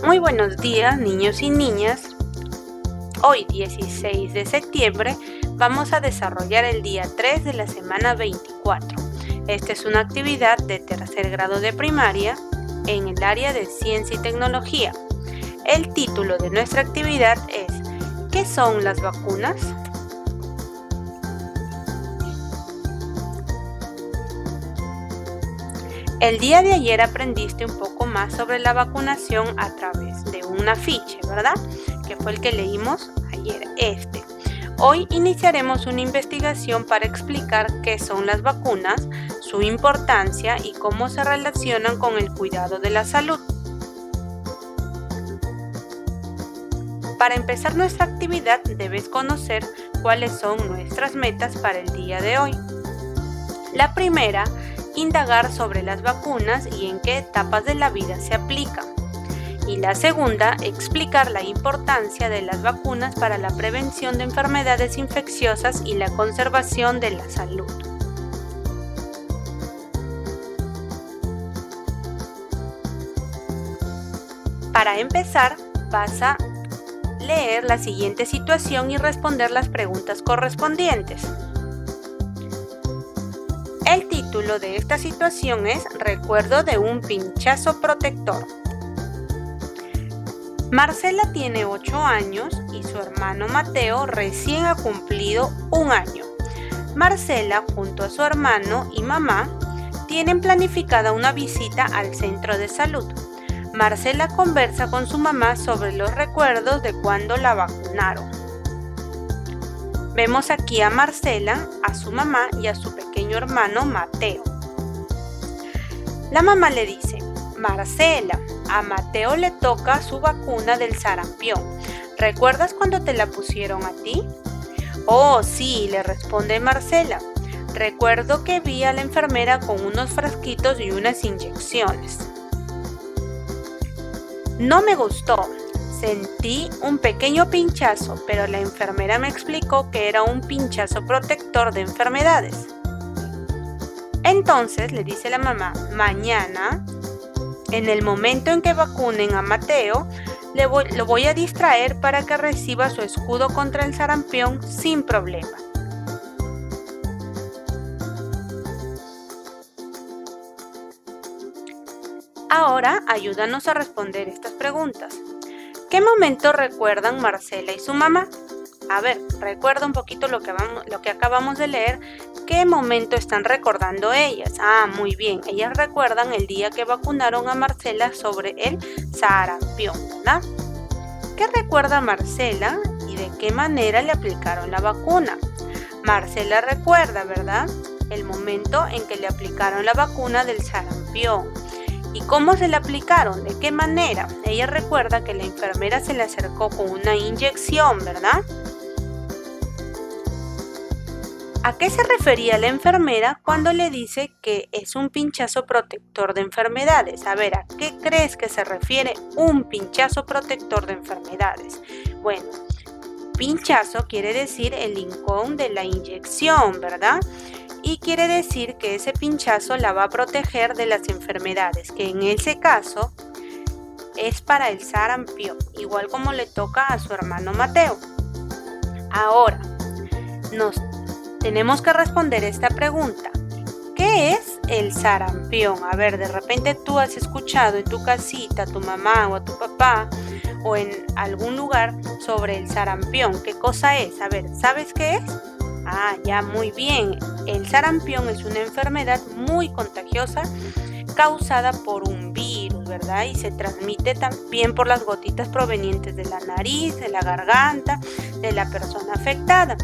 Muy buenos días, niños y niñas. Hoy, 16 de septiembre, vamos a desarrollar el día 3 de la semana 24. Esta es una actividad de tercer grado de primaria en el área de ciencia y tecnología. El título de nuestra actividad es ¿qué son las vacunas? El día de ayer aprendiste un poco más sobre la vacunación a través de un afiche, ¿verdad? Que fue el que leímos ayer, Hoy iniciaremos una investigación para explicar qué son las vacunas, su importancia y cómo se relacionan con el cuidado de la salud. Para empezar nuestra actividad debes conocer cuáles son nuestras metas para el día de hoy. La primera, indagar sobre las vacunas y en qué etapas de la vida se aplican. Y la segunda, explicar la importancia de las vacunas para la prevención de enfermedades infecciosas y la conservación de la salud. Para empezar, vas a leer la siguiente situación y responder las preguntas correspondientes. El título de esta situación es Recuerdo de un pinchazo protector. Marcela tiene 8 años y su hermano Mateo recién ha cumplido 1 año. Marcela, junto a su hermano y mamá, tienen planificada una visita al centro de salud. Marcela conversa con su mamá sobre los recuerdos de cuando la vacunaron. Vemos aquí a Marcela, a su mamá y a su pequeño hermano Mateo. La mamá le dice, Marcela, a Mateo le toca su vacuna del sarampión. ¿Recuerdas cuando te la pusieron a ti? Oh, sí, le responde Marcela. Recuerdo que vi a la enfermera con unos frasquitos y unas inyecciones. No me gustó. Sentí un pequeño pinchazo, pero la enfermera me explicó que era un pinchazo protector de enfermedades. Entonces le dice la mamá, mañana, en el momento en que vacunen a Mateo, lo voy a distraer para que reciba su escudo contra el sarampión sin problema. Ahora, ayúdanos a responder estas preguntas. ¿Qué momento recuerdan Marcela y su mamá? A ver, recuerda un poquito lo que acabamos de leer. ¿Qué momento están recordando ellas? Ah, muy bien. Ellas recuerdan el día que vacunaron a Marcela sobre el sarampión, ¿verdad? ¿Qué recuerda Marcela y de qué manera le aplicaron la vacuna? Marcela recuerda, ¿verdad? El momento en que le aplicaron la vacuna del sarampión. ¿Y cómo se le aplicaron? ¿De qué manera? Ella recuerda que la enfermera se le acercó con una inyección, ¿verdad? ¿A qué se refería la enfermera cuando le dice que es un pinchazo protector de enfermedades? A ver, ¿a qué crees que se refiere un pinchazo protector de enfermedades? Bueno, pinchazo quiere decir el rincón de la inyección, ¿verdad? Y quiere decir que ese pinchazo la va a proteger de las enfermedades, que en ese caso es para el sarampión, igual como le toca a su hermano Mateo. Ahora, tenemos que responder esta pregunta. ¿Qué es el sarampión? A ver, de repente tú has escuchado en tu casita a tu mamá o a tu papá o en algún lugar sobre el sarampión. ¿Qué cosa es? A ver, ¿sabes qué es? Ah, ya, muy bien. El sarampión es una enfermedad muy contagiosa causada por un virus, ¿verdad? Y se transmite también por las gotitas provenientes de la nariz, de la garganta, de la persona afectada.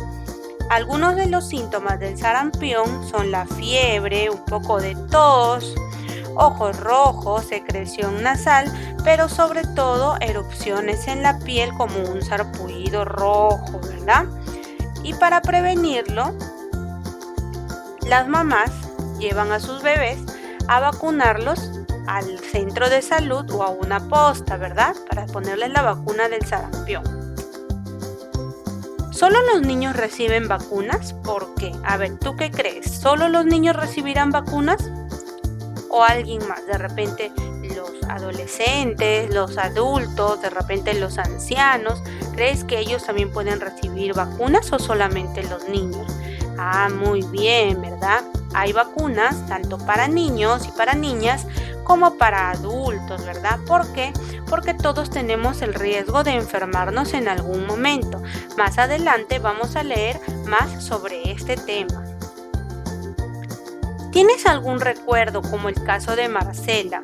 Algunos de los síntomas del sarampión son la fiebre, un poco de tos, ojos rojos, secreción nasal, pero sobre todo erupciones en la piel como un sarpullido rojo, ¿verdad? Y para prevenirlo, las mamás llevan a sus bebés a vacunarlos al centro de salud o a una posta, ¿verdad? Para ponerles la vacuna del sarampión. ¿Solo los niños reciben vacunas? ¿Por qué? A ver, ¿tú qué crees? ¿Solo los niños recibirán vacunas? ¿O alguien más? De repente los adolescentes, los adultos, de repente los ancianos? ¿Crees que ellos también pueden recibir vacunas o solamente los niños? Ah, muy bien, ¿verdad? Hay vacunas tanto para niños y para niñas como para adultos, ¿verdad? ¿Por qué? Porque todos tenemos el riesgo de enfermarnos en algún momento. Más adelante vamos a leer más sobre este tema. ¿Tienes algún recuerdo como el caso de Marcela?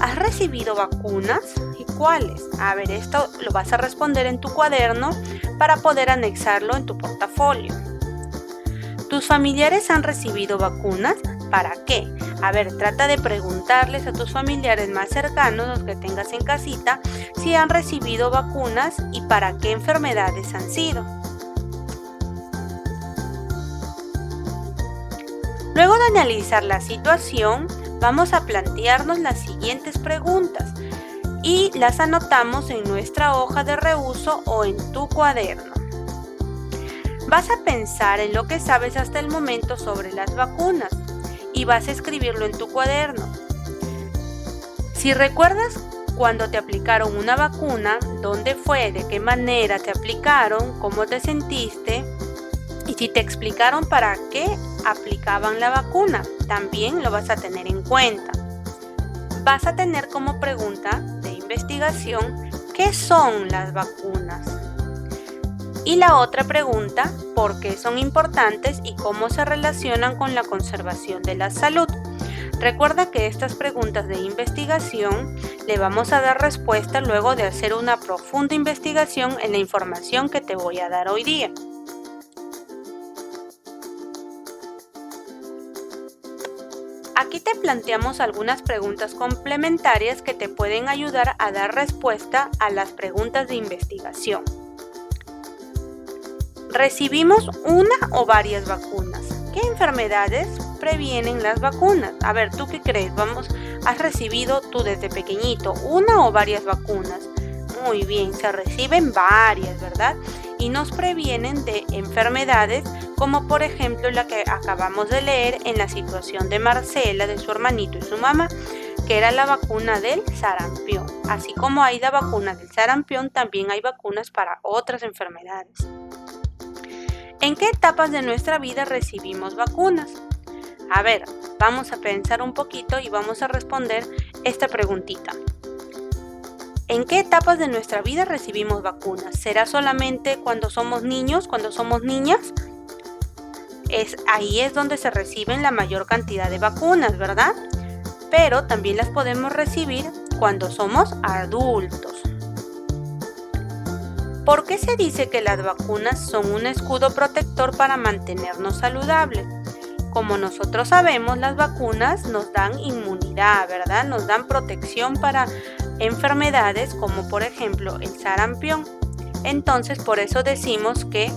¿Has recibido vacunas? ¿Y cuáles? A ver, esto lo vas a responder en tu cuaderno para poder anexarlo en tu portafolio. ¿Tus familiares han recibido vacunas? ¿Para qué? A ver, trata de preguntarles a tus familiares más cercanos, los que tengas en casita, si han recibido vacunas y para qué enfermedades han sido. Luego de analizar la situación, vamos a plantearnos las siguientes preguntas y las anotamos en nuestra hoja de reuso o en tu cuaderno. Vas a pensar en lo que sabes hasta el momento sobre las vacunas y vas a escribirlo en tu cuaderno. Si recuerdas cuando te aplicaron una vacuna, dónde fue, de qué manera te aplicaron, cómo te sentiste y si te explicaron para qué aplicaban la vacuna, también lo vas a tener en cuenta. Vas a tener como pregunta de investigación, ¿qué son las vacunas? Y la otra pregunta, ¿por qué son importantes y cómo se relacionan con la conservación de la salud? Recuerda que estas preguntas de investigación le vamos a dar respuesta luego de hacer una profunda investigación en la información que te voy a dar hoy día. Aquí te planteamos algunas preguntas complementarias que te pueden ayudar a dar respuesta a las preguntas de investigación. ¿Recibimos una o varias vacunas? ¿Qué enfermedades previenen las vacunas? A ver, ¿tú qué crees? ¿Has recibido tú desde pequeñito una o varias vacunas? Muy bien, se reciben varias, ¿verdad? Y nos previenen de enfermedades como por ejemplo la que acabamos de leer en la situación de Marcela, de su hermanito y su mamá, que era la vacuna del sarampión. Así como hay la vacuna del sarampión, también hay vacunas para otras enfermedades. ¿En qué etapas de nuestra vida recibimos vacunas? A ver, vamos a pensar un poquito y vamos a responder esta preguntita. ¿En qué etapas de nuestra vida recibimos vacunas? ¿Será solamente cuando somos niños, cuando somos niñas? Ahí es donde se reciben la mayor cantidad de vacunas, ¿verdad? Pero también las podemos recibir cuando somos adultos. ¿Por qué se dice que las vacunas son un escudo protector para mantenernos saludables? Como nosotros sabemos, las vacunas nos dan inmunidad, ¿verdad? Nos dan protección para enfermedades como por ejemplo el sarampión. Entonces, por eso decimos que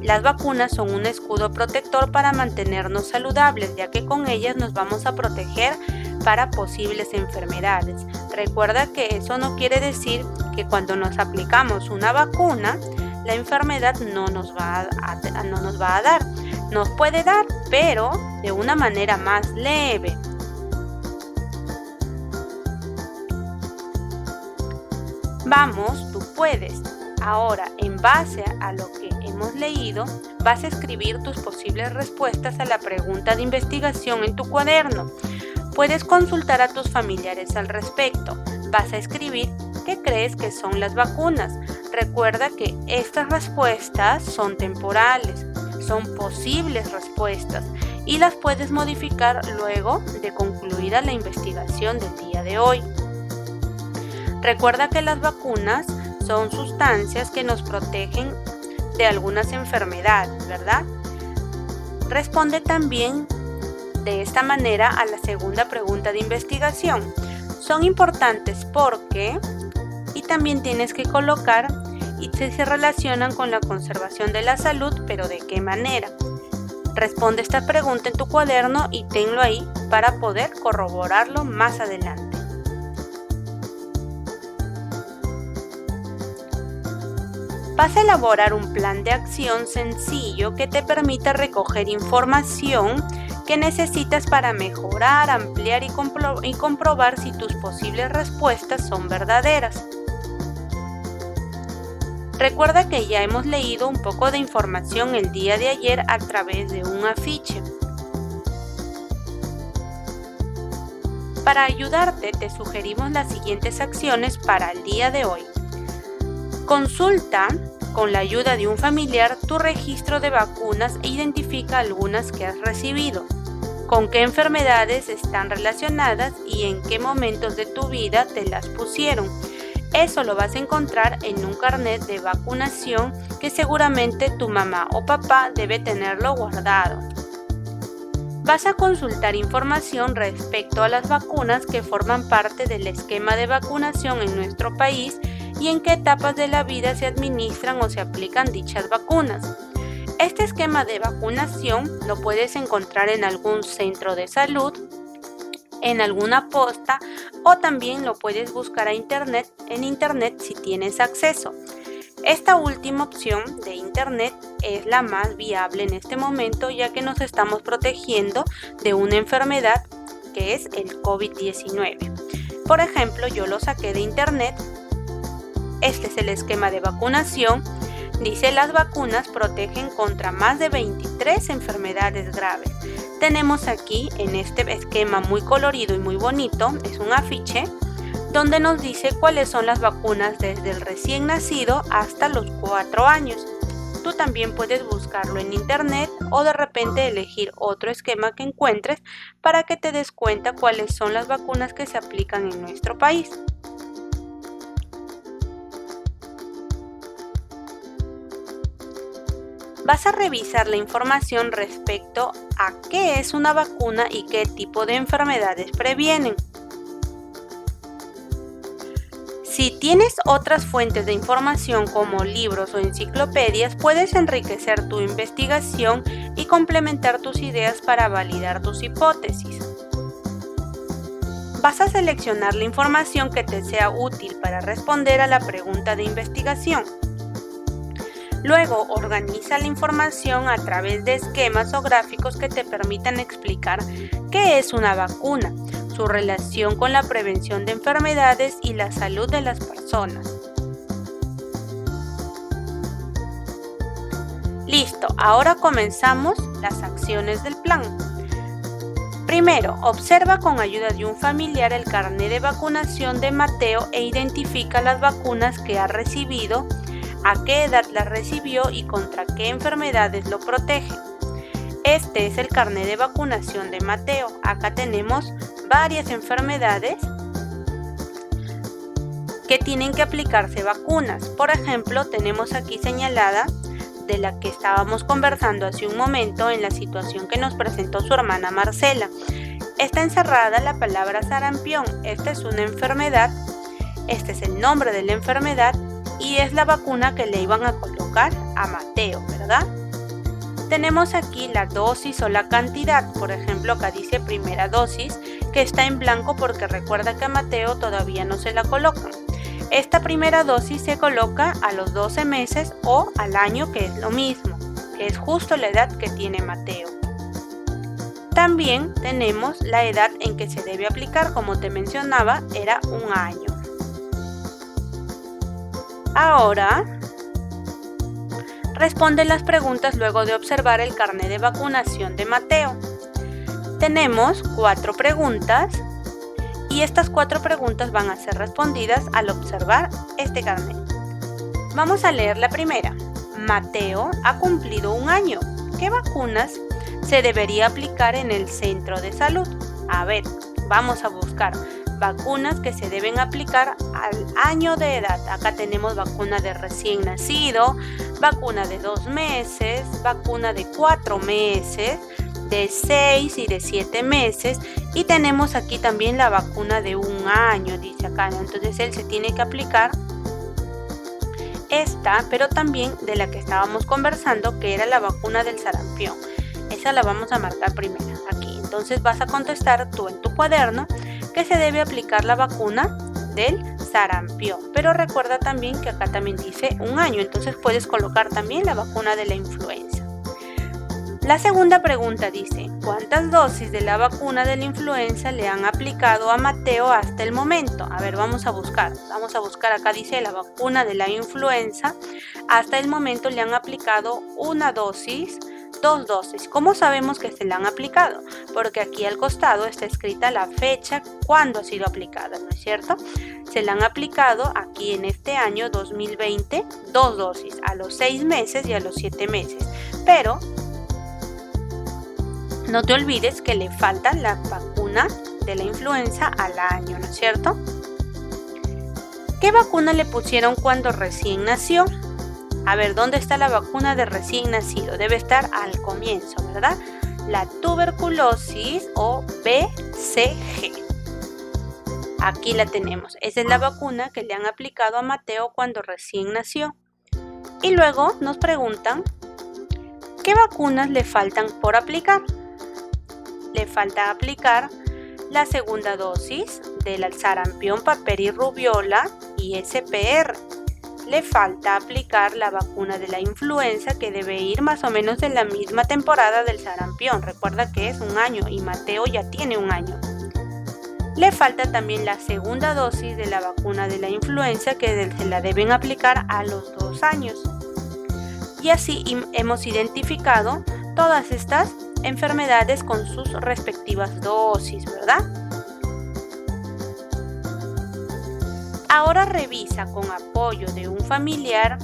las vacunas son un escudo protector para mantenernos saludables, ya que con ellas nos vamos a proteger para posibles enfermedades. Recuerda que eso no quiere decir que cuando nos aplicamos una vacuna, la enfermedad no nos va a dar. Nos puede dar, pero de una manera más leve. Vamos, tú puedes. Ahora, en base a lo que hemos leído, vas a escribir tus posibles respuestas a la pregunta de investigación en tu cuaderno. Puedes consultar a tus familiares al respecto. Vas a escribir qué crees que son las vacunas. Recuerda que estas respuestas son temporales, son posibles respuestas y las puedes modificar luego de concluida la investigación del día de hoy. Recuerda que las vacunas son sustancias que nos protegen de algunas enfermedades, ¿verdad? Responde también de esta manera a la segunda pregunta de investigación. Son importantes porque, y también tienes que colocar, y se relacionan con la conservación de la salud, pero ¿de qué manera? Responde esta pregunta en tu cuaderno y tenlo ahí para poder corroborarlo más adelante. Vas a elaborar un plan de acción sencillo que te permita recoger información que necesitas para mejorar, ampliar y comprobar si tus posibles respuestas son verdaderas. Recuerda que ya hemos leído un poco de información el día de ayer a través de un afiche. Para ayudarte, te sugerimos las siguientes acciones para el día de hoy. Consulta con la ayuda de un familiar tu registro de vacunas e identifica algunas que has recibido, con qué enfermedades están relacionadas y en qué momentos de tu vida te las pusieron. Eso lo vas a encontrar en un carnet de vacunación que seguramente tu mamá o papá debe tenerlo guardado. Vas a consultar información respecto a las vacunas que forman parte del esquema de vacunación en nuestro país y en qué etapas de la vida se administran o se aplican dichas vacunas. Este esquema de vacunación lo puedes encontrar en algún centro de salud, en alguna posta o también lo puedes buscar en internet si tienes acceso. Esta última opción de internet es la más viable en este momento, ya que nos estamos protegiendo de una enfermedad que es el COVID-19. Por ejemplo, yo lo saqué de internet. Este es el esquema de vacunación. Dice: las vacunas protegen contra más de 23 enfermedades graves. Tenemos aquí en este esquema muy colorido y muy bonito, es un afiche, donde nos dice cuáles son las vacunas desde el recién nacido hasta los 4 años. Tú también puedes buscarlo en internet o de repente elegir otro esquema que encuentres para que te des cuenta cuáles son las vacunas que se aplican en nuestro país. Vas a revisar la información respecto a qué es una vacuna y qué tipo de enfermedades previenen. Si tienes otras fuentes de información como libros o enciclopedias, puedes enriquecer tu investigación y complementar tus ideas para validar tus hipótesis. Vas a seleccionar la información que te sea útil para responder a la pregunta de investigación. Luego, organiza la información a través de esquemas o gráficos que te permitan explicar qué es una vacuna, su relación con la prevención de enfermedades y la salud de las personas. Listo, ahora comenzamos las acciones del plan. Primero, observa con ayuda de un familiar el carnet de vacunación de Mateo e identifica las vacunas que ha recibido, a qué edad las recibió y contra qué enfermedades lo protege. Este es el carnet de vacunación de Mateo. Acá tenemos varias enfermedades que tienen que aplicarse vacunas. Por ejemplo, tenemos aquí señalada de la que estábamos conversando hace un momento en la situación que nos presentó su hermana Marcela. Está encerrada la palabra sarampión. Esta es una enfermedad, este es el nombre de la enfermedad y es la vacuna que le iban a colocar a Mateo, ¿verdad? Tenemos aquí la dosis o la cantidad. Por ejemplo, acá dice primera dosis, que está en blanco porque recuerda que a Mateo todavía no se la colocan. Esta primera dosis se coloca a los 12 meses o al año, que es lo mismo, que es justo la edad que tiene Mateo. También tenemos la edad en que se debe aplicar, como te mencionaba, era un año. Ahora, responde las preguntas luego de observar el carnet de vacunación de Mateo. Tenemos 4 preguntas y estas 4 preguntas van a ser respondidas al observar este carnet. Vamos a leer la primera. Mateo ha cumplido un año. ¿Qué vacunas se debería aplicar en el centro de salud? A ver, vamos a buscar vacunas que se deben aplicar al año de edad. Acá tenemos vacuna de recién nacido, vacuna de 2 meses, vacuna de 4 meses, de 6 y de 7 meses y tenemos aquí también la vacuna de 1 año, dice acá, ¿no? Entonces él se tiene que aplicar esta, pero también de la que estábamos conversando, que era la vacuna del sarampión. Esa la vamos a marcar primero aquí. Entonces vas a contestar tú en tu cuaderno que se debe aplicar la vacuna del sarampión, pero recuerda también que acá también dice 1 año, entonces puedes colocar también la vacuna de la influenza. La segunda pregunta dice, ¿cuántas dosis de la vacuna de la influenza le han aplicado a Mateo hasta el momento? A ver, vamos a buscar acá dice la vacuna de la influenza, hasta el momento le han aplicado una dosis, 2 dosis. ¿Cómo sabemos que se la han aplicado? Porque aquí al costado está escrita la fecha cuando ha sido aplicada, ¿no es cierto? Se la han aplicado aquí en este año 2020, 2 dosis, a los 6 meses y a los 7 meses. Pero no te olvides que le falta la vacuna de la influenza al año, ¿no es cierto? ¿Qué vacuna le pusieron cuando recién nació? A ver, ¿dónde está la vacuna de recién nacido? Debe estar al comienzo, ¿verdad? La tuberculosis o BCG. Aquí la tenemos. Esa es la vacuna que le han aplicado a Mateo cuando recién nació. Y luego nos preguntan, ¿qué vacunas le faltan por aplicar? Le falta aplicar la segunda dosis del sarampión, paperi, rubiola y SPR. Le falta aplicar la vacuna de la influenza, que debe ir más o menos en la misma temporada del sarampión. Recuerda que es un año y Mateo ya tiene un año. Le falta también la segunda dosis de la vacuna de la influenza, que se la deben aplicar a los 2 años. Y así hemos identificado todas estas enfermedades con sus respectivas dosis, ¿verdad? Ahora revisa con apoyo de un familiar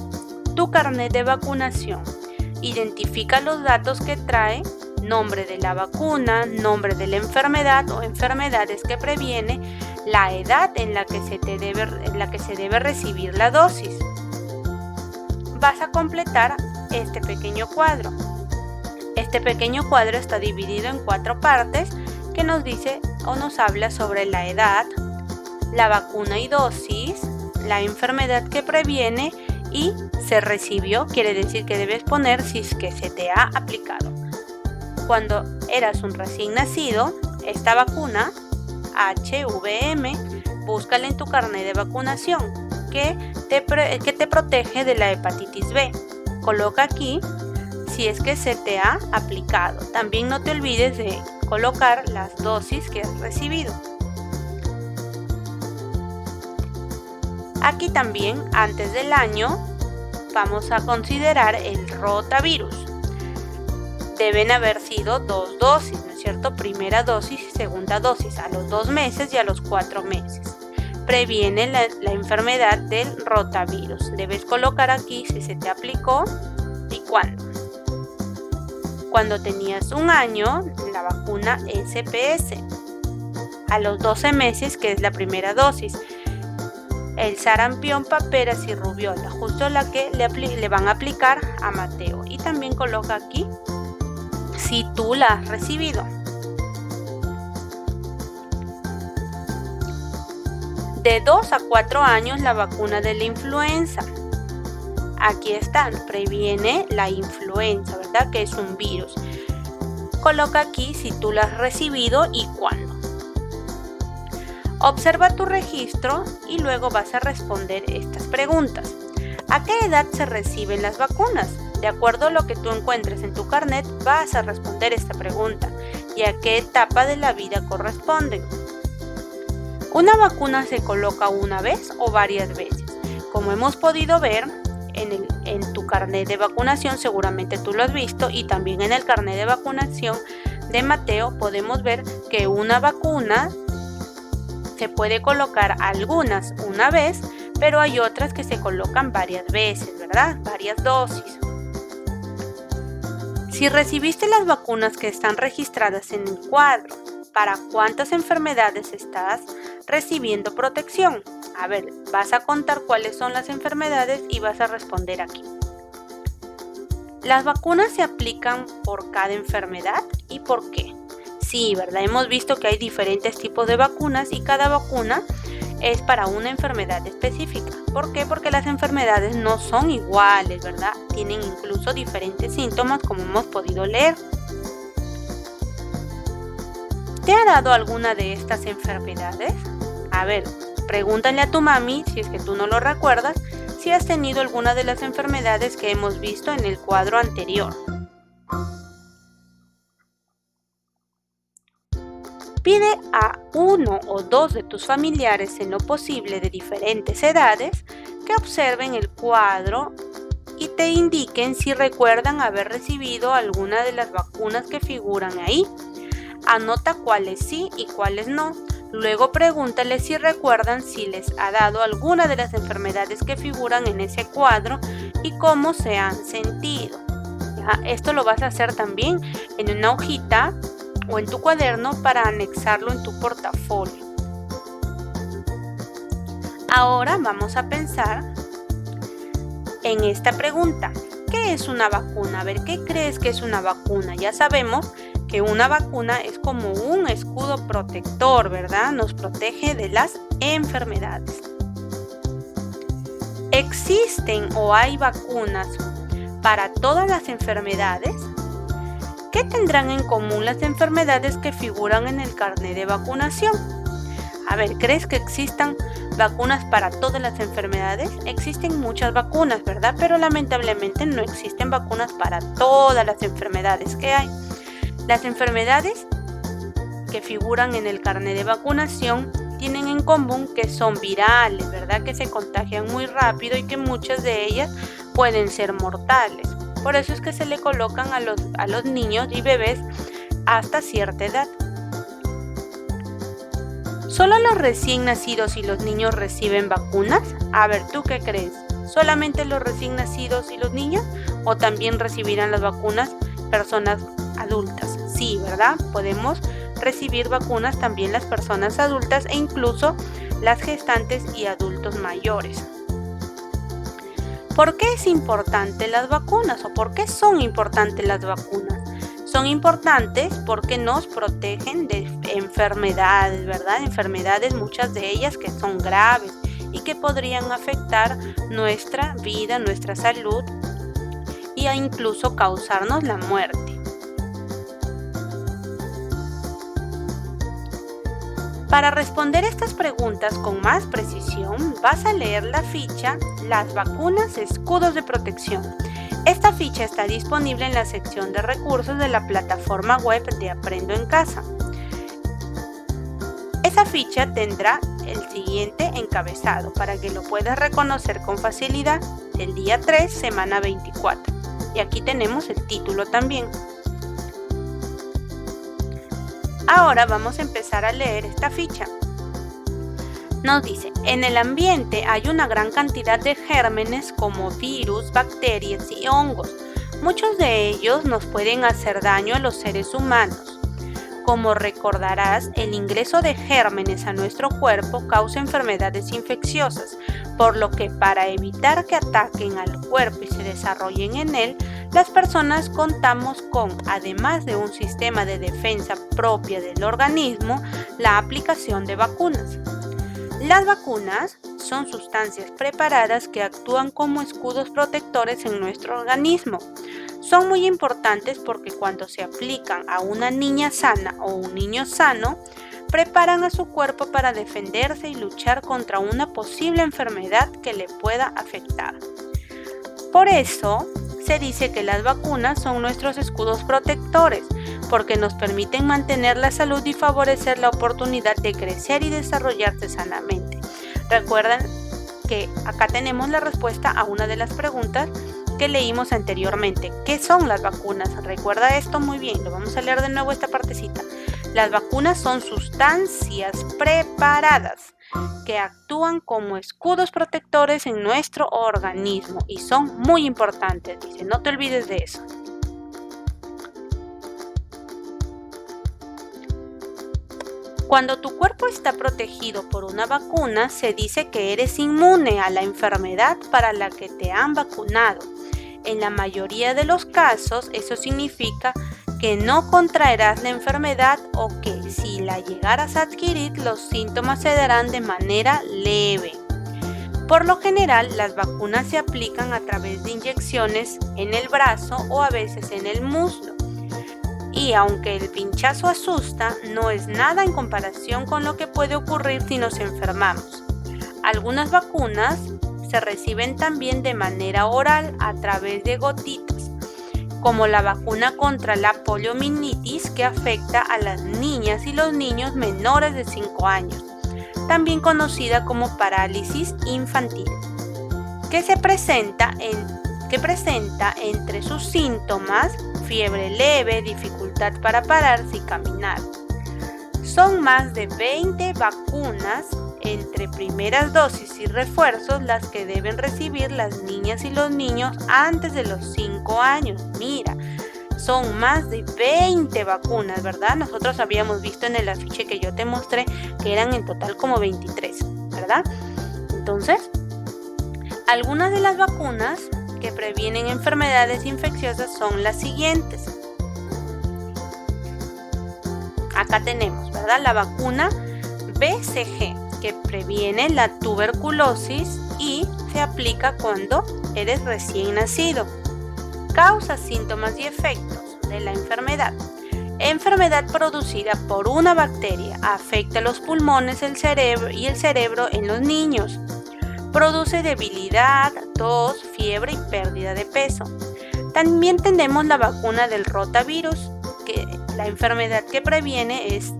tu carnet de vacunación. Identifica los datos que trae, nombre de la vacuna, nombre de la enfermedad o enfermedades que previene, la edad en la que se debe recibir la dosis. Vas a completar este pequeño cuadro. Este pequeño cuadro está dividido en 4 partes que nos dice o nos habla sobre la edad, la vacuna y dosis, la enfermedad que previene y se recibió, quiere decir que debes poner si es que se te ha aplicado. Cuando eras un recién nacido, esta vacuna HVM, búscala en tu carnet de vacunación que te protege de la hepatitis B. Coloca aquí si es que se te ha aplicado. También no te olvides de colocar las dosis que has recibido. Aquí también, antes del año, vamos a considerar el rotavirus. Deben haber sido 2 dosis, ¿no es cierto? Primera dosis y segunda dosis, a los 2 meses y a los 4 meses. Previene la enfermedad del rotavirus. Debes colocar aquí si se te aplicó y cuándo. Cuando tenías 1 año, la vacuna SPS. A los 12 meses, que es la primera dosis. El sarampión, paperas y rubiola, justo la que le van a aplicar a Mateo. Y también coloca aquí si tú la has recibido. De 2 a 4 años, la vacuna de la influenza. Aquí están, previene la influenza, ¿verdad? Que es un virus. Coloca aquí si tú la has recibido y cuándo. Observa tu registro y luego vas a responder estas preguntas. ¿A qué edad se reciben las vacunas? De acuerdo a lo que tú encuentres en tu carnet, vas a responder esta pregunta. ¿Y a qué etapa de la vida corresponden? ¿Una vacuna se coloca una vez o varias veces? Como hemos podido ver en tu carnet de vacunación, seguramente tú lo has visto, y también en el carnet de vacunación de Mateo podemos ver que una vacuna se puede colocar algunas una vez, pero hay otras que se colocan varias veces, ¿verdad? Varias dosis. Si recibiste las vacunas que están registradas en el cuadro, ¿para cuántas enfermedades estás recibiendo protección? A ver, vas a contar cuáles son las enfermedades y vas a responder aquí. ¿Las vacunas se aplican por cada enfermedad y por qué? Sí, ¿verdad? Hemos visto que hay diferentes tipos de vacunas y cada vacuna es para una enfermedad específica. ¿Por qué? Porque las enfermedades no son iguales, ¿verdad? Tienen incluso diferentes síntomas, como hemos podido leer. ¿Te ha dado alguna de estas enfermedades? A ver, pregúntale a tu mami, si es que tú no lo recuerdas, si has tenido alguna de las enfermedades que hemos visto en el cuadro anterior. Pide a uno o dos de tus familiares, en lo posible de diferentes edades, que observen el cuadro y te indiquen si recuerdan haber recibido alguna de las vacunas que figuran ahí. Anota cuáles sí y cuáles no. Luego pregúntales si recuerdan si les ha dado alguna de las enfermedades que figuran en ese cuadro y cómo se han sentido. ¿Ya? Esto lo vas a hacer también en una hojita o en tu cuaderno para anexarlo en tu portafolio. Ahora vamos a pensar en esta pregunta. ¿Qué es una vacuna? A ver, ¿qué crees que es una vacuna? Ya sabemos que una vacuna es como un escudo protector, ¿verdad? Nos protege de las enfermedades. ¿Existen o hay vacunas para todas las enfermedades? ¿Qué tendrán en común las enfermedades que figuran en el carnet de vacunación? A ver, ¿crees que existan vacunas para todas las enfermedades? Existen muchas vacunas, ¿verdad? Pero lamentablemente no existen vacunas para todas las enfermedades que hay. Las enfermedades que figuran en el carnet de vacunación tienen en común que son virales, ¿verdad? Que se contagian muy rápido y que muchas de ellas pueden ser mortales. Por eso es que se le colocan a los niños y bebés hasta cierta edad. ¿Solo los recién nacidos y los niños reciben vacunas? A ver, ¿tú qué crees? ¿Solamente los recién nacidos y los niños? ¿O también recibirán las vacunas personas adultas? Sí, ¿verdad? Podemos recibir vacunas también las personas adultas e incluso las gestantes y adultos mayores. ¿Por qué es importante las vacunas o por qué son importantes las vacunas? Son importantes porque nos protegen de enfermedades, ¿verdad? Enfermedades, muchas de ellas que son graves y que podrían afectar nuestra vida, nuestra salud e incluso causarnos la muerte. Para responder estas preguntas con más precisión, vas a leer la ficha Las vacunas escudos de protección. Esta ficha está disponible en la sección de recursos de la plataforma web de Aprendo en Casa. Esa ficha tendrá el siguiente encabezado para que lo puedas reconocer con facilidad: del día 3, semana 24. Y aquí tenemos el título también. Ahora vamos a empezar a leer esta ficha. Nos dice: en el ambiente hay una gran cantidad de gérmenes como virus, bacterias y hongos. Muchos de ellos nos pueden hacer daño a los seres humanos. Como recordarás, el ingreso de gérmenes a nuestro cuerpo causa enfermedades infecciosas, por lo que para evitar que ataquen al cuerpo y se desarrollen en él, las personas contamos con, además de un sistema de defensa propia del organismo, la aplicación de vacunas. Las vacunas son sustancias preparadas que actúan como escudos protectores en nuestro organismo. Son muy importantes porque cuando se aplican a una niña sana o un niño sano, preparan a su cuerpo para defenderse y luchar contra una posible enfermedad que le pueda afectar. Por eso, se dice que las vacunas son nuestros escudos protectores, porque nos permiten mantener la salud y favorecer la oportunidad de crecer y desarrollarse sanamente. Recuerden que acá tenemos la respuesta a una de las preguntas que leímos anteriormente. ¿Qué son las vacunas? Recuerda esto muy bien, lo vamos a leer de nuevo esta partecita. Las vacunas son sustancias preparadas que actúan como escudos protectores en nuestro organismo y son muy importantes, dice, no te olvides de eso. Cuando tu cuerpo está protegido por una vacuna, se dice que eres inmune a la enfermedad para la que te han vacunado. En la mayoría de los casos, eso significa que no contraerás la enfermedad o que si la llegaras a adquirir, los síntomas se darán de manera leve. Por lo general, las vacunas se aplican a través de inyecciones en el brazo o a veces en el muslo. Y aunque el pinchazo asusta, no es nada en comparación con lo que puede ocurrir si nos enfermamos. Algunas vacunas se reciben también de manera oral a través de gotitas como la vacuna contra la poliomielitis que afecta a las niñas y los niños menores de 5 años, también conocida como parálisis infantil, que presenta entre sus síntomas fiebre leve, dificultad para pararse y caminar. Son más de 20 vacunas entre primeras dosis y refuerzos las que deben recibir las niñas y los niños antes de los 5 años. Mira, son más de 20 vacunas, ¿verdad? Nosotros habíamos visto en el afiche que yo te mostré que eran en total como 23, ¿verdad? Entonces, algunas de las vacunas que previenen enfermedades infecciosas son las siguientes. Acá tenemos, ¿verdad? La vacuna BCG, que previene la tuberculosis y se aplica cuando eres recién nacido. Causa, síntomas y efectos de la enfermedad. Enfermedad producida por una bacteria. Afecta los pulmones, el cerebro en los niños. Produce debilidad, tos, fiebre y pérdida de peso. También tenemos la vacuna del rotavirus, que la enfermedad que previene es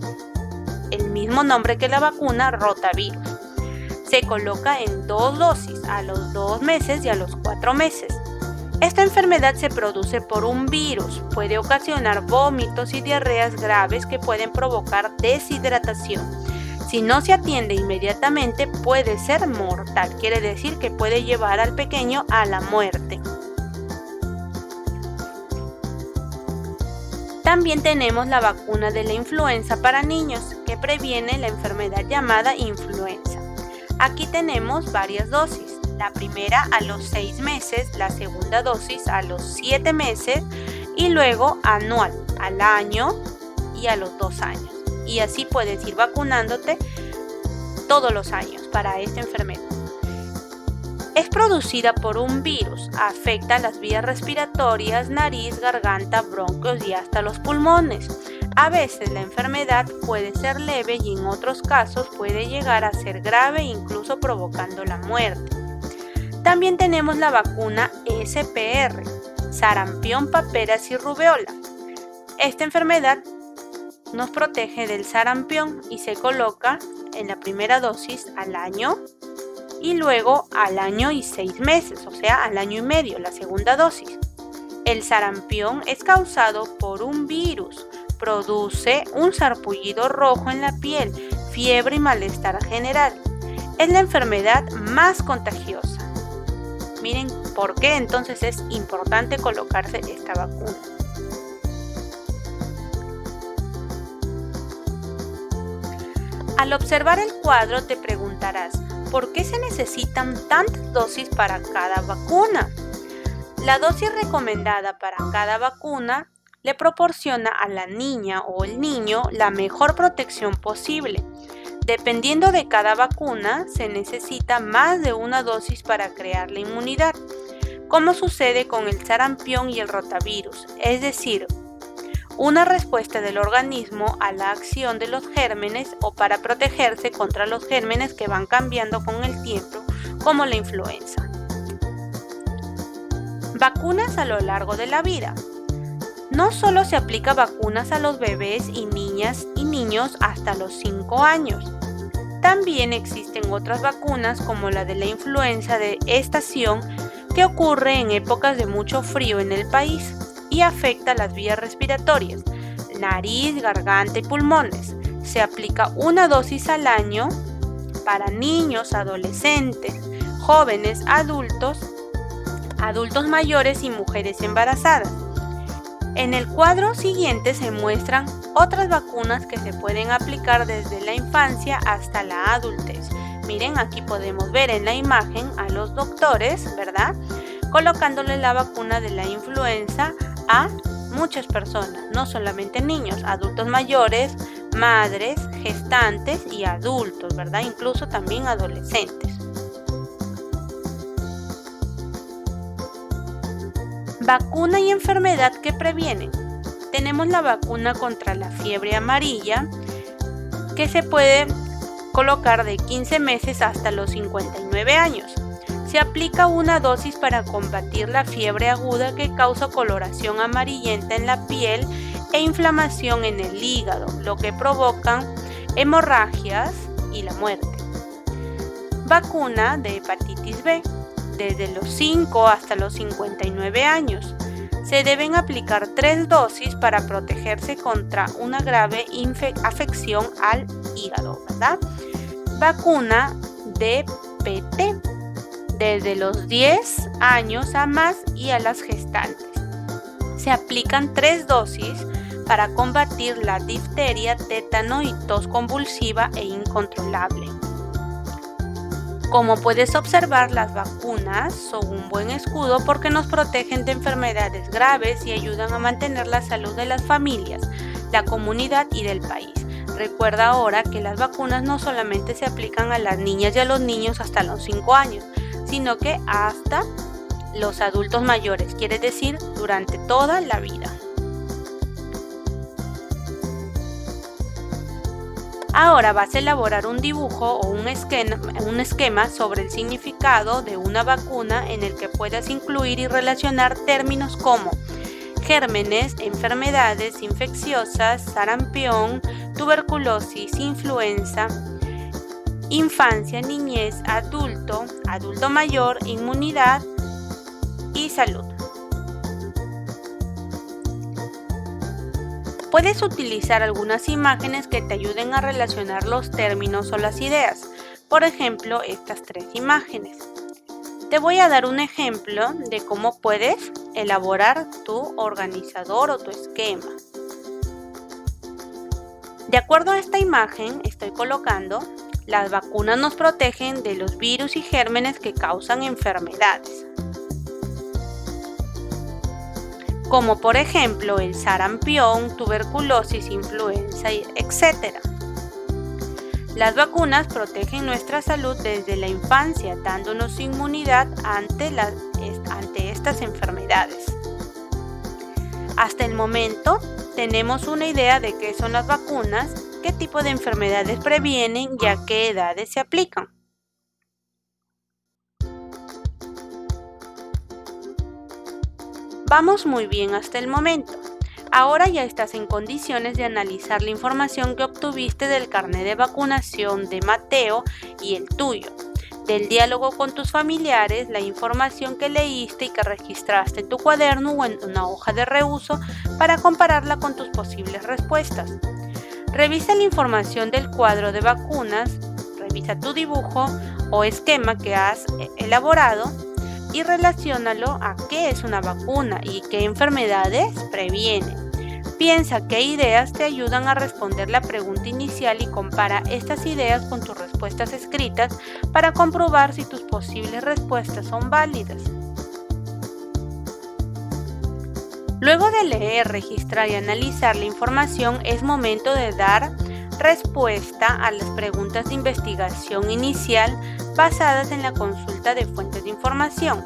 el mismo nombre que la vacuna, rotavirus. Se coloca en 2 dosis, a los 2 meses y a los 4 meses. Esta enfermedad se produce por un virus, puede ocasionar vómitos y diarreas graves que pueden provocar deshidratación. Si no se atiende inmediatamente puede ser mortal, quiere decir que puede llevar al pequeño a la muerte. También tenemos la vacuna de la influenza para niños, que previene la enfermedad llamada influenza. Aquí tenemos varias dosis. La primera a los 6 meses, la segunda dosis a los 7 meses y luego anual, al año y a los 2 años. Y así puedes ir vacunándote todos los años para esta enfermedad. Es producida por un virus, afecta las vías respiratorias, nariz, garganta, bronquios y hasta los pulmones. A veces la enfermedad puede ser leve y en otros casos puede llegar a ser grave, incluso provocando la muerte. También tenemos la vacuna SPR, sarampión, paperas y rubéola. Esta enfermedad nos protege del sarampión y se coloca en la primera dosis al año y luego al año y 6 meses, o sea, al año y medio, la segunda dosis. El sarampión es causado por un virus, produce un sarpullido rojo en la piel, fiebre y malestar general. Es la enfermedad más contagiosa. Miren por qué entonces es importante colocarse esta vacuna. Al observar el cuadro te preguntarás, ¿por qué se necesitan tantas dosis para cada vacuna? La dosis recomendada para cada vacuna le proporciona a la niña o el niño la mejor protección posible. Dependiendo de cada vacuna, se necesita más de una dosis para crear la inmunidad, como sucede con el sarampión y el rotavirus, es decir, una respuesta del organismo a la acción de los gérmenes o para protegerse contra los gérmenes que van cambiando con el tiempo, como la influenza. Vacunas a lo largo de la vida. No solo se aplica vacunas a los bebés y niñas y niños hasta los 5 años. También existen otras vacunas como la de la influenza de estación que ocurre en épocas de mucho frío en el país y afecta las vías respiratorias, nariz, garganta y pulmones. Se aplica una dosis al año para niños, adolescentes, jóvenes, adultos mayores y mujeres embarazadas. En el cuadro siguiente se muestran otras vacunas que se pueden aplicar desde la infancia hasta la adultez. Miren, aquí podemos ver en la imagen a los doctores, ¿verdad?, colocándole la vacuna de la influenza a muchas personas, no solamente niños, adultos mayores, madres, gestantes y adultos, ¿verdad?, incluso también adolescentes. Vacuna y enfermedad que previenen. Tenemos la vacuna contra la fiebre amarilla que se puede colocar de 15 meses hasta los 59 años. Se aplica una dosis para combatir la fiebre aguda que causa coloración amarillenta en la piel e inflamación en el hígado, lo que provoca hemorragias y la muerte. Vacuna de hepatitis B. Desde los 5 hasta los 59 años. Se deben aplicar 3 dosis para protegerse contra una grave afección al hígado, ¿verdad? Vacuna de PT. Desde los 10 años a más y a las gestantes. Se aplican 3 dosis para combatir la difteria, tétano y tos convulsiva e incontrolable. Como puedes observar, las vacunas son un buen escudo porque nos protegen de enfermedades graves y ayudan a mantener la salud de las familias, la comunidad y del país. Recuerda ahora que las vacunas no solamente se aplican a las niñas y a los niños hasta los 5 años, sino que hasta los adultos mayores, quiere decir durante toda la vida. Ahora vas a elaborar un dibujo o un esquema sobre el significado de una vacuna en el que puedas incluir y relacionar términos como gérmenes, enfermedades infecciosas, sarampión, tuberculosis, influenza, infancia, niñez, adulto mayor, inmunidad y salud. Puedes utilizar algunas imágenes que te ayuden a relacionar los términos o las ideas. Por ejemplo, estas 3 imágenes. Te voy a dar un ejemplo de cómo puedes elaborar tu organizador o tu esquema. De acuerdo a esta imagen, estoy colocando: las vacunas nos protegen de los virus y gérmenes que causan enfermedades, como por ejemplo el sarampión, tuberculosis, influenza, etc. Las vacunas protegen nuestra salud desde la infancia, dándonos inmunidad ante estas enfermedades. Hasta el momento tenemos una idea de qué son las vacunas, qué tipo de enfermedades previenen y a qué edades se aplican. Vamos muy bien hasta el momento. Ahora ya estás en condiciones de analizar la información que obtuviste del carnet de vacunación de Mateo y el tuyo, del diálogo con tus familiares, la información que leíste y que registraste en tu cuaderno o en una hoja de reuso para compararla con tus posibles respuestas. Revisa la información del cuadro de vacunas, revisa tu dibujo o esquema que has elaborado y relaciónalo a qué es una vacuna y qué enfermedades previene. Piensa qué ideas te ayudan a responder la pregunta inicial y compara estas ideas con tus respuestas escritas para comprobar si tus posibles respuestas son válidas. Luego de leer, registrar y analizar la información, es momento de dar respuesta a las preguntas de investigación inicial basadas en la consulta de fuentes de información.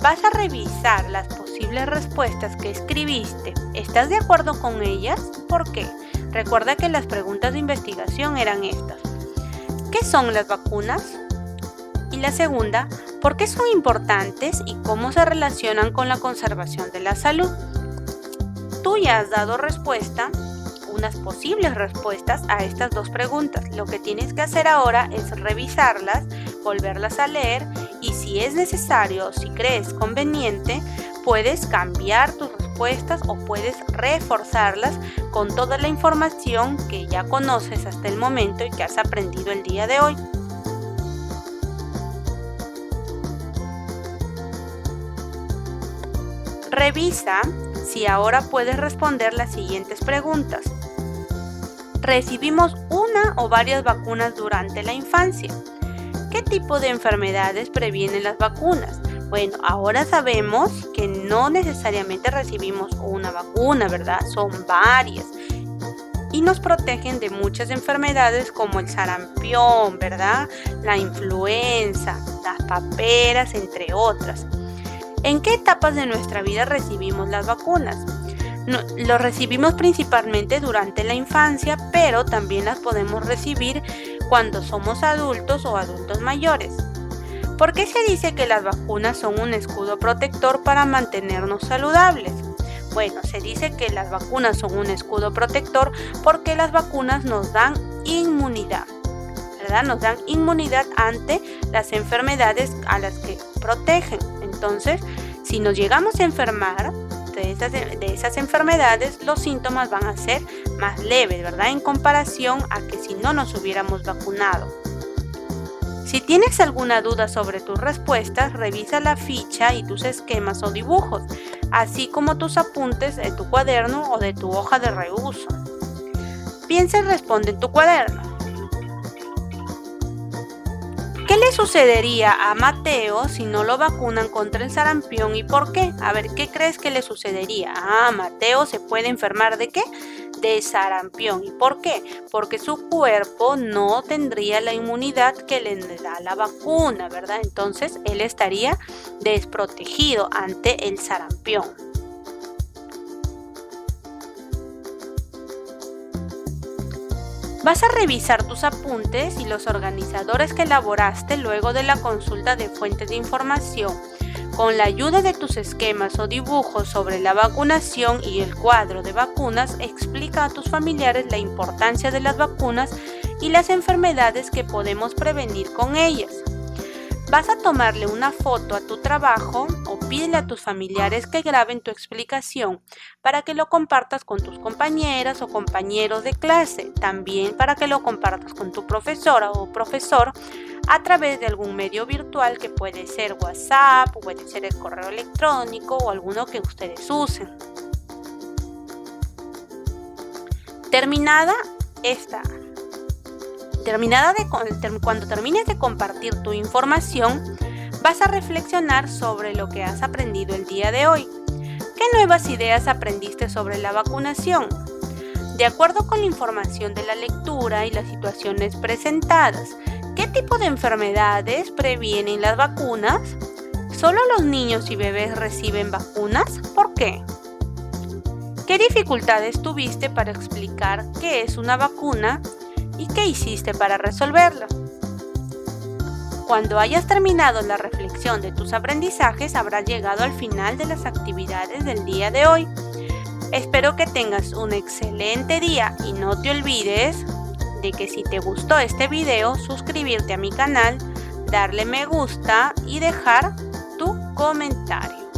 Vas a revisar las posibles respuestas que escribiste. ¿Estás de acuerdo con ellas? ¿Por qué? Recuerda que las preguntas de investigación eran estas. ¿Qué son las vacunas? Y la segunda, ¿por qué son importantes y cómo se relacionan con la conservación de la salud? Tú ya has dado respuesta, unas posibles respuestas a estas 2 preguntas. Lo que tienes que hacer ahora es revisarlas, volverlas a leer y si es necesario, si crees conveniente, puedes cambiar tus respuestas o puedes reforzarlas con toda la información que ya conoces hasta el momento y que has aprendido el día de hoy. Revisa si ahora puedes responder las siguientes preguntas. ¿Recibimos una o varias vacunas durante la infancia? ¿Qué tipo de enfermedades previenen las vacunas? Bueno, ahora sabemos que no necesariamente recibimos una vacuna, ¿verdad? Son varias. Y nos protegen de muchas enfermedades como el sarampión, ¿verdad? La influenza, las paperas, entre otras. ¿En qué etapas de nuestra vida recibimos las vacunas? Lo recibimos principalmente durante la infancia, pero también las podemos recibir cuando somos adultos o adultos mayores. ¿Por qué se dice que las vacunas son un escudo protector para mantenernos saludables? Bueno, se dice que las vacunas son un escudo protector porque las vacunas nos dan inmunidad, ¿verdad? Nos dan inmunidad ante las enfermedades a las que protegen. Entonces, si nos llegamos a enfermar de esas enfermedades, los síntomas van a ser más leves, ¿verdad? En comparación a que si no nos hubiéramos vacunado. Si tienes alguna duda sobre tus respuestas, revisa la ficha y tus esquemas o dibujos, así como tus apuntes de tu cuaderno o de tu hoja de reuso. Piensa y responde en tu cuaderno. ¿Qué le sucedería a Mateo si no lo vacunan contra el sarampión y por qué? A ver, ¿qué crees que le sucedería? Mateo se puede enfermar ¿de qué? De sarampión. ¿Y por qué? Porque su cuerpo no tendría la inmunidad que le da la vacuna, ¿verdad? Entonces, él estaría desprotegido ante el sarampión. Vas a revisar tus apuntes y los organizadores que elaboraste luego de la consulta de fuentes de información. Con la ayuda de tus esquemas o dibujos sobre la vacunación y el cuadro de vacunas, explica a tus familiares la importancia de las vacunas y las enfermedades que podemos prevenir con ellas. Vas a tomarle una foto a tu trabajo o pídele a tus familiares que graben tu explicación para que lo compartas con tus compañeras o compañeros de clase, también para que lo compartas con tu profesora o profesor a través de algún medio virtual que puede ser WhatsApp, puede ser el correo electrónico o alguno que ustedes usen. Cuando termines de compartir tu información, vas a reflexionar sobre lo que has aprendido el día de hoy. ¿Qué nuevas ideas aprendiste sobre la vacunación? De acuerdo con la información de la lectura y las situaciones presentadas, ¿qué tipo de enfermedades previenen las vacunas? ¿Solo los niños y bebés reciben vacunas? ¿Por qué? ¿Qué dificultades tuviste para explicar qué es una vacuna y qué hiciste para resolverla? Cuando hayas terminado la reflexión de tus aprendizajes, habrás llegado al final de las actividades del día de hoy. Espero que tengas un excelente día y no te olvides de que si te gustó este video, suscribirte a mi canal, darle me gusta y dejar tu comentario.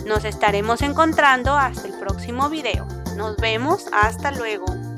Nos estaremos encontrando hasta el próximo video. Nos vemos, hasta luego.